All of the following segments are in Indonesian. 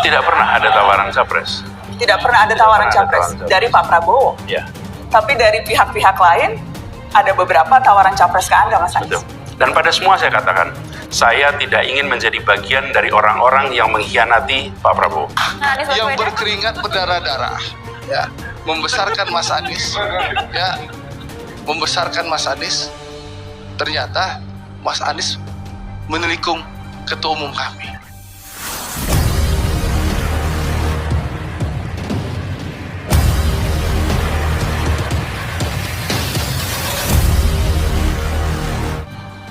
Tidak pernah ada tawaran capres. Tidak pernah ada tawaran capres dari Pak Prabowo. Ya. Tapi dari pihak-pihak lain ada beberapa tawaran capres ke Anda, Mas Anies. Betul. Dan pada semua saya katakan, saya tidak ingin menjadi bagian dari orang-orang yang mengkhianati Pak Prabowo. Yang berkeringat berdarah-darah, ya, membesarkan Mas Anies, ya, membesarkan Mas Anies. Ternyata Mas Anies menelikung ketua umum kami.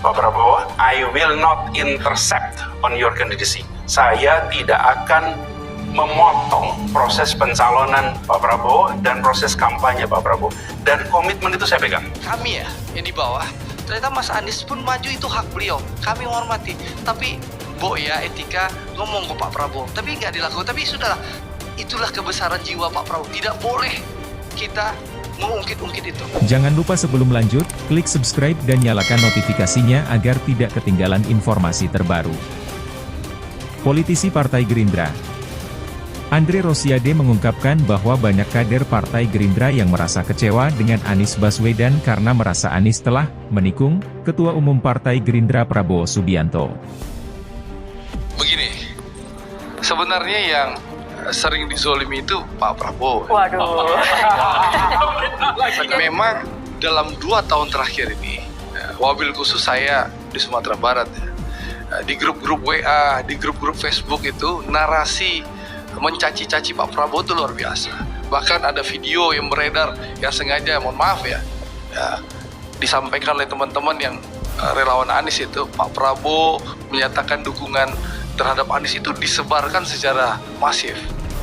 Pak Prabowo, I will not intercept on your candidacy. Saya tidak akan memotong proses pencalonan Pak Prabowo dan proses kampanye Pak Prabowo. Dan komitmen itu saya pegang. Kami ya, yang di bawah, ternyata Mas Anies pun maju, itu hak beliau. Kami menghormati. Tapi, ya etika ngomong ke Pak Prabowo. Tapi nggak dilakukan. Tapi sudahlah, itulah kebesaran jiwa Pak Prabowo. Tidak boleh kita mengungkit-ungkit itu. Jangan lupa sebelum lanjut, klik subscribe dan nyalakan notifikasinya agar tidak ketinggalan informasi terbaru. Politisi Partai Gerindra Andre Rosiade mengungkapkan bahwa banyak kader Partai Gerindra yang merasa kecewa dengan Anies Baswedan karena merasa Anies telah menikung Ketua Umum Partai Gerindra Prabowo Subianto. Begini, sebenarnya yang sering dizolimi itu Pak Prabowo. Waduh. Memang dalam 2 tahun terakhir ini, wabil khusus saya di Sumatera Barat, di grup-grup WA, di grup-grup Facebook itu narasi mencaci-caci Pak Prabowo itu luar biasa. Bahkan ada video yang beredar yang sengaja, mohon maaf ya, disampaikan oleh teman-teman yang relawan Anies itu, Pak Prabowo menyatakan dukungan terhadap Anies itu disebarkan secara masif.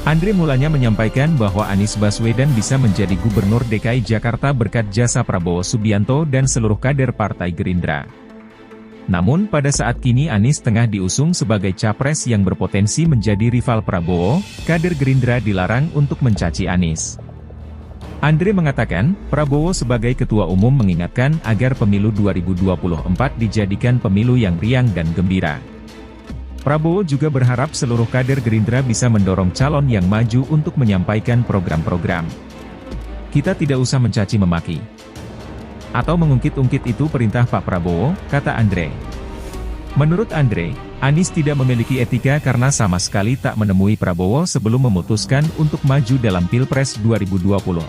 Andre mulanya menyampaikan bahwa Anies Baswedan bisa menjadi Gubernur DKI Jakarta berkat jasa Prabowo Subianto dan seluruh kader Partai Gerindra. Namun pada saat kini Anies tengah diusung sebagai capres yang berpotensi menjadi rival Prabowo, kader Gerindra dilarang untuk mencaci Anies. Andre mengatakan, Prabowo sebagai ketua umum mengingatkan agar pemilu 2024 dijadikan pemilu yang riang dan gembira. Prabowo juga berharap seluruh kader Gerindra bisa mendorong calon yang maju untuk menyampaikan program-program. Kita tidak usah mencaci memaki atau mengungkit-ungkit, itu perintah Pak Prabowo, kata Andre. Menurut Andre, Anies tidak memiliki etika karena sama sekali tak menemui Prabowo sebelum memutuskan untuk maju dalam Pilpres 2024.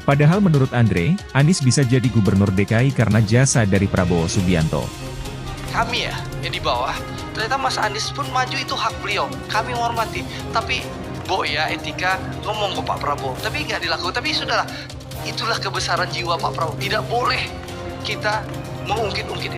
Padahal menurut Andre, Anies bisa jadi Gubernur DKI karena jasa dari Prabowo Subianto. Kami ya, yang di bawah, ternyata Mas Anies pun maju, itu hak beliau. Kami menghormati. Tapi, ya etika ngomong ke Pak Prabowo. Tapi nggak dilakukan. Tapi sudahlah, itulah kebesaran jiwa Pak Prabowo. Tidak boleh kita mengungkit-ungkit.